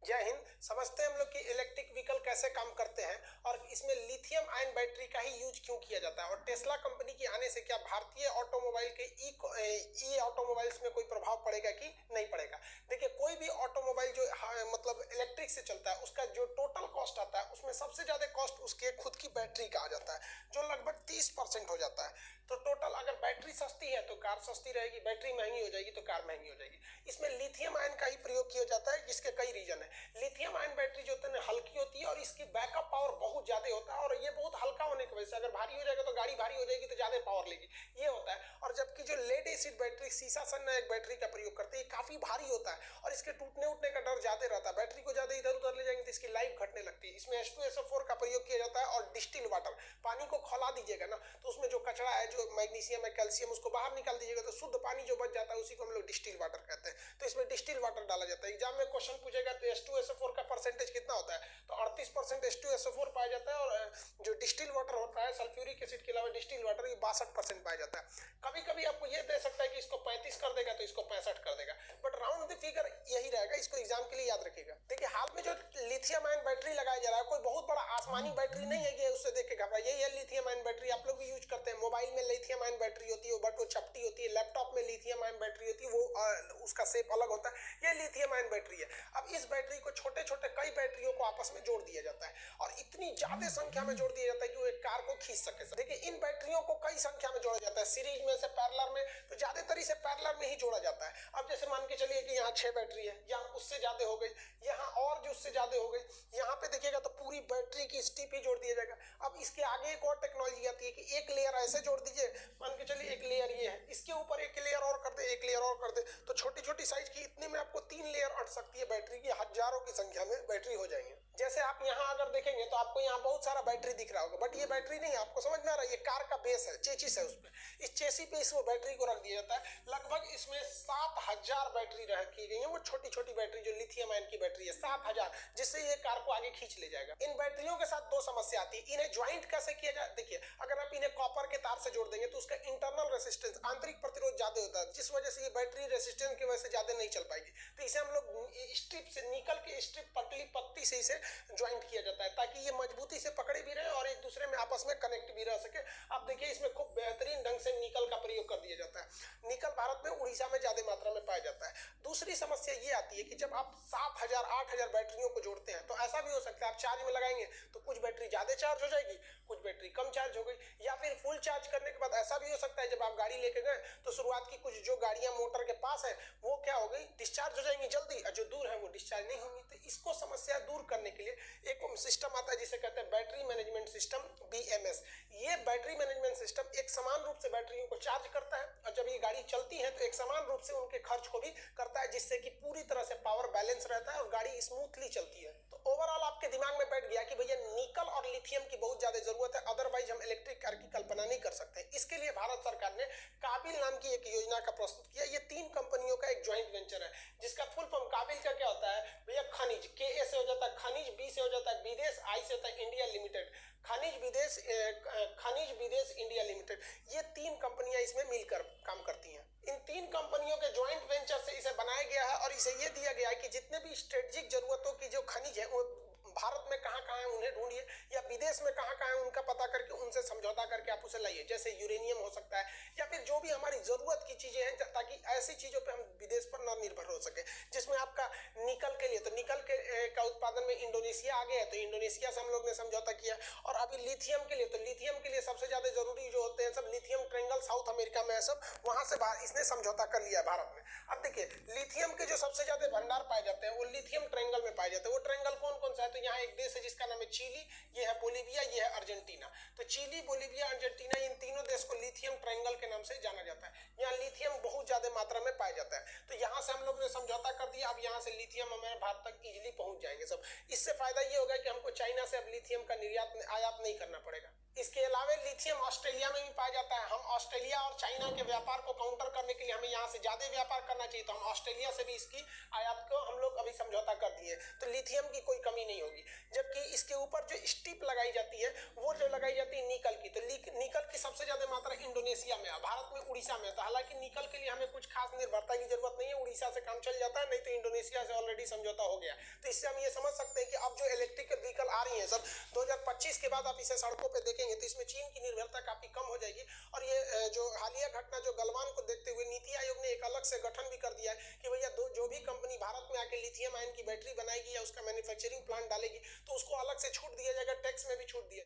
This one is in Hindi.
जय हिंद। समझते हैं हम लोग कि इलेक्ट्रिक व्हीकल कैसे काम करते हैं और इसमें लिथियम आयन बैटरी का ही यूज क्यों किया जाता है और टेस्ला कंपनी के आने से क्या भारतीय ऑटोमोबाइल के ई ऑटोमोबाइल्स में कोई प्रभाव पड़ेगा कि नहीं पड़ेगा। देखिए, कोई भी ऑटोमोबाइल जो मतलब इलेक्ट्रिक से चलता है उसका जो टोटल कॉस्ट आता है उसमें सबसे ज्यादा कॉस्ट उसके खुद की बैटरी का आ जाता है, जो लगभग 30% हो जाता है। तो टोटल अगर बैटरी सस्ती है तो कार सस्ती रहेगी, बैटरी महंगी हो जाएगी तो कार महंगी हो जाएगी। इसमें लिथियम आयन का ही प्रयोग किया जाता है, जिसके कई रीजन है। लिथियम आयन बैटरी जो होती है हल्की होती है और इसकी बैकअप पावर बहुत ज्यादा होता है और ये बहुत हल्का होने की वजह से अगर भारी हो जाएगा तो गाड़ी भारी हो जाएगी तो ज्यादा पावर लेगी, ये होता है। और जबकि जो लेड एसिड बैटरी सीसा सन एक बैटरी का प्रयोग करते हैं, काफी भारी होता है और इसके टूटने उठने का डर ज्यादा रहता है। बैटरी को ज्यादा इधर उधर ले जाएंगे तो इसकी लाइफ घटने लगती है। इसमें H2SO4 का प्रयोग किया जाता है और डिस्टिल वाटर, पानी को खौला दीजिएगा ना तो उसमें जो कचरा है, जो मैग्नीशियम है, कैल्शियम, उसको बाहर निकाल दीजिएगा तो शुद्ध पानी जो बच जाता है उसी को हम लोग डिस्टिल वाटर कहते हैं। तो इसमें डिस्टिल वाटर डाला जाता है। एग्जाम में क्वेश्चन पूछेगा तो H2SO4 का परसेंटेज कितना होता है, तो 38% H2SO4 पाया जाता है और जो डिस्टिल वाटर होता है सल्फ्यूरिक एसिड के अलावा डिस्टिल वाटर ये 62% पाया जाता है। कभी कभी आपको ये दे सकता है कि इसको 35 कर देगा तो इसको 65 कर देगा, बट राउंड द फिगर यही रहेगा। इसको एग्जाम के लिए याद रखिएगा। देखिए, हाल में जो लिथियम आयन बैटरी लगाया जा रहा है कोई बहुत बड़ा आसमानी बैटरी नहीं है कि उससे देख के घबरा, यही है लिथियम आयन बैटरी। आप लोग भी यूज करते हैं, मोबाइल में लिथियम आयन बैटरी होती है बट वो चपटी होती है, लैपटॉप में लिथियम आयन बैटरी होती है, वो उसका शेप अलग होता है। ये लिथियम आयन बैटरी है। अब इस बैटरी को छोटे छोटे कई बैटरियों को आपस में जोड़ दिया जाता है और इतनी ज्यादा संख्या में जोड़ दिया जाता है कि वो एक कार को खींच सके। देखिए, इन बैटरियों को कई संख्या में जोड़ा जाता है, सीरीज में से पैरेलल में, तो ज्यादातर इसे पैरेलल में ही जोड़ा जाता है। अब जैसे मान के चलिए कि यहाँ 6 बैटरी है, यहाँ उससे ज्यादा हो गई, यहाँ और जो उससे ज्यादा हो गई, यहाँ पे देखिएगा तो पूरी बैटरी की स्ट्रिप ही जोड़ दिया जाएगा। अब इसके आगे एक और टेक्नोलॉजी आती है कि एक लेयर ऐसे जोड़ दीजिए, मान के चलिए एक लेयर ये है, इसके ऊपर एक लेयर और कर दे, एक लेयर और कर दे, तो छोटी छोटी साइज की इतने में आपको 3 लेयर अट सकती है बैटरी की, हजारों की संख्या में बैटरी हो जाएंगे। जैसे आप यहाँ अगर देखेंगे तो आपको यहाँ बहुत सारा बैटरी दिख रहा होगा, बट ये बैटरी नहीं है, आपको समझ में आ रहा है, ये कार का बेस है, चेसिस है, उसपे इस चेसी पे इस बैटरी को रख दिया जाता है। लगभग इसमें 7000 बैटरी रखी गई है, वो छोटी छोटी बैटरी जो लिथियम आयन की बैटरी है 7000, जिससे ये कार को आगे खींच ले जाएगा। इन बैटरियों के साथ दो समस्या आती है, इन्हें ज्वाइंट कैसे किया जाए। देखिए, अगर आप इन्हें कॉपर के तार से जोड़ देंगे तो उसका इंटरनल रेसिस्टेंस, आंतरिक प्रतिरोध ज्यादा होता है, जिस वजह से ये बैटरी रेसिस्टेंस की वजह से ज्यादा नहीं चल पाएगी। तो इसे हम लोग स्ट्रिप से, निकल के स्ट्रिप, पतली पत्ती से इसे ज्वाइंट किया जाता है ताकि ये मजबूती से पकड़े भी रहे और एक दूसरे में आपस में कनेक्ट भी रह सके। आप देखिए, इसमें खूब बेहतरीन ढंग से निकल का प्रयोग कर दिया जाता है। निकल भारत में उड़ीसा में ज्यादा मात्रा में पाया जाता है। दूसरी समस्या ये आती है कि जब आप 7000 8000 बैटरियों को जोड़ते हैं तो ऐसा भी हो सकता है आप चार्ज में लगाएंगे तो कुछ बैटरी ज्यादा चार्ज हो जाएगी, कुछ बैटरी कम चार्ज हो गई, या फिर फुल चार्ज करने के बाद ऐसा भी हो सकता है जब आप गाड़ी लेके गए तो शुरुआत की कुछ जो गाड़ियां मोटर के पास है वो क्या हो गई, डिस्चार्ज हो जाएंगी जल्दी, और जो दूर है वो डिस्चार्ज नहीं होंगी। तो इसको समस्या दूर करने के लिए एक सिस्टम आता है जिसे कहते हैं बैटरी मैनेजमेंट सिस्टम, BMS। ये बैटरी मैनेजमेंट सिस्टम एक समान रूप से बैटरियों को चार्ज करता है और जब ये गाड़ी चलती है तो एक समान रूप से उनके खर्च को भी करता है, जिससे कि पूरी तरह से पावर बैलेंस रहता है और गाड़ी स्मूथली चलती है। तो ओवरऑल आपके दिमाग में बैठ गया कि भैया निकल और लिथियम की बहुत ज्यादा जरूरत है, अदरवाइज हम इलेक्ट्रिक कार की कल्पना नहीं कर सकते। इसके लिए भारत सरकार ने काबिल नाम की एक योजना का प्रस्तुत किया। ये 3 कंपनियों का एक ज्वाइंट वेंचर है जिसका फुल फॉर्म, काबिल का क्या होता है भैया, खनिज, KA से हो जाता है खनिज, B से हो जाता है विदेश, I से होता है इंडिया लिमिटेड, खनिज विदेश इंडिया लिमिटेड। ये 3 कंपनियां इसमें मिलकर काम करती हैं। इन 3 कंपनियों के ज्वाइंट वेंचर से इसे बनाया गया है और इसे ये दिया गया है कि जितने भी स्ट्रेटेजिक जरूरतों की जो खनिज है वो भारत में कहाँ है उन्हें ढूंढिए, या विदेश में कहाँ है उनका पता करके उनसे समझौता करके आप उसे लाइए। जैसे यूरेनियम हो सकता है या फिर जो भी हमारी जरूरत की चीजें हैं, ताकि ऐसी चीजों पे हम विदेश पर न निर्भर हो सके। जिसमें आपका निकल के लिए, तो निकल का उत्पादन में इंडोनेशिया आगे है तो इंडोनेशिया से हम लोग ने समझौता किया। और अभी लिथियम के लिए, तो लिथियम के लिए सबसे ज्यादा जरूरी जो होते हैं सब लिथियम ट्रायंगल साउथ अमेरिका में है, सब वहां से इसने समझौता कर लिया है भारत में। अब देखिए, लिथियम के जो सबसे ज्यादा भंडार पाए जाते हैं वो लिथियम ट्रायंगल में पाए जाते हैं। वो ट्रायंगल कौन कौन सा है, तो यहाँ एक देश है जिसका नाम है चिली, ये है बोलीविया, ये है अर्जेंटीना। तो चिली, बोलीविया, अर्जेंटीना, इन तीनों देश को लिथियम ट्रायंगल के नाम से जाना जाता है। यहाँ लिथियम बहुत ज्यादा मात्रा में पाया जाता है। तो यहाँ से हम लोग ने समझौता कर दिया, अब यहाँ से लिथियम हमारे भारत तक इजीली पहुंच जाएंगे सब। इससे फायदा ये होगा कि हमको चाइना से अब लिथियम का निर्यात, आयात नहीं करना पड़ेगा। इसके अलावा लिथियम ऑस्ट्रेलिया में भी पाया जाता है। हम ऑस्ट्रेलिया और चाइना के व्यापार को काउंटर करने के लिए हमें यहाँ से ज्यादा व्यापार करना चाहिए, तो हम ऑस्ट्रेलिया से भी इसकी आयात को हम लोग अभी समझौता कर दिए, तो लिथियम की कोई कमी नहीं होगी। जबकि इसके ऊपर जो स्टिप लगाई जाती है वो जो लगाई जाती है निकल की, तो निकल की सबसे ज्यादा मात्रा इंडोनेशिया में है, भारत में उड़ीसा में है। तो हालांकि निकल के लिए हमें कुछ खास निर्भरता की जरूरत नहीं है, उड़ीसा से काम चल जाता है, नहीं तो इंडोनेशिया से ऑलरेडी समझौता हो गया। तो इससे हम ये समझ सकते हैं कि अब जो इलेक्ट्रिकल व्हीकल आ रही है सर 2025 के बाद आप इसे सड़कों पर देखेंगे तो इसमें चीन की निर्भरता काफी कम हो जाएगी। और ये जो हालिया घटना जो गलवान को देखते हुए नीति आयोग ने एक अलग से गठन भी कर दिया है कि भैया जो भी कंपनी भारत में आके लिथियम आयन की बैटरी बनाएगी या उसका मैन्युफैक्चरिंग प्लांट डालेगी तो उसको अलग से छूट दिया जाएगा, टैक्स में भी छूट दिया